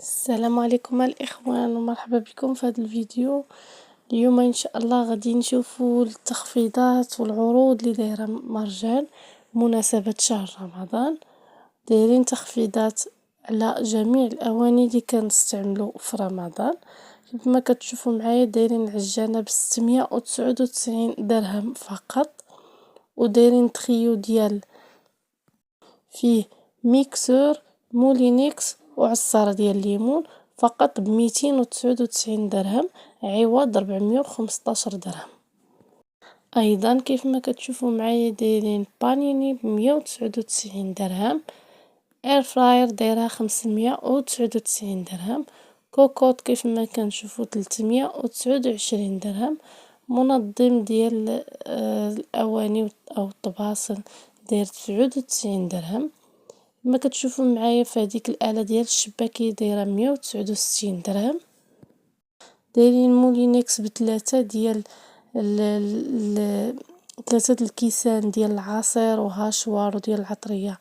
السلام عليكم الإخوان ومرحبا بكم في هذا الفيديو. اليوم إن شاء الله غادي نشوفوا التخفيضات والعروض اللي دايرة مرجان بمناسبة شهر رمضان. دايرين تخفيضات على جميع الأواني اللي كنستعملو في رمضان. كما كتشوفوا معايا دايرين عجانة ب699 درهم فقط، ودايرين تخيو ديال فيه ميكسور مولينكس وعصارة ديال الليمون فقط ب299 درهم عوض 415 درهم. ايضا كيف ما كتشوفوا معايا دايرين بانيني ب199 درهم، اير فراير دايرها 599 درهم، كوكوط كيف ما كنشوفوا 329 درهم، منظم ديال الاواني او الطباسل داير 99 درهم. كما كتشوفوا معايا في هذيك الآلة ديال الشباكية دايره 169 درهم. دايرين مولينكس بثلاثة ديال ثلاثة الكيسان ديال العصير وهاشوار وديال العطرية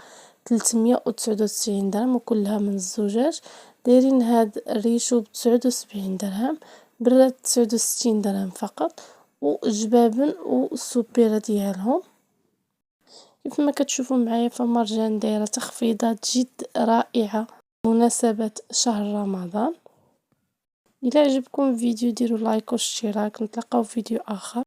399 درهم وكلها من الزجاج. دايرين هاد الريشو ب79 درهم، براد 69 درهم فقط، وجبابن والسوبيرة ديالهم. كيف ما كتشوفوا معايا فمرجان دايره تخفيضات جد رائعه بمناسبه شهر رمضان. الى عجبكم الفيديو ديروا لايك واشتراك، نتلاقاو في فيديو اخر.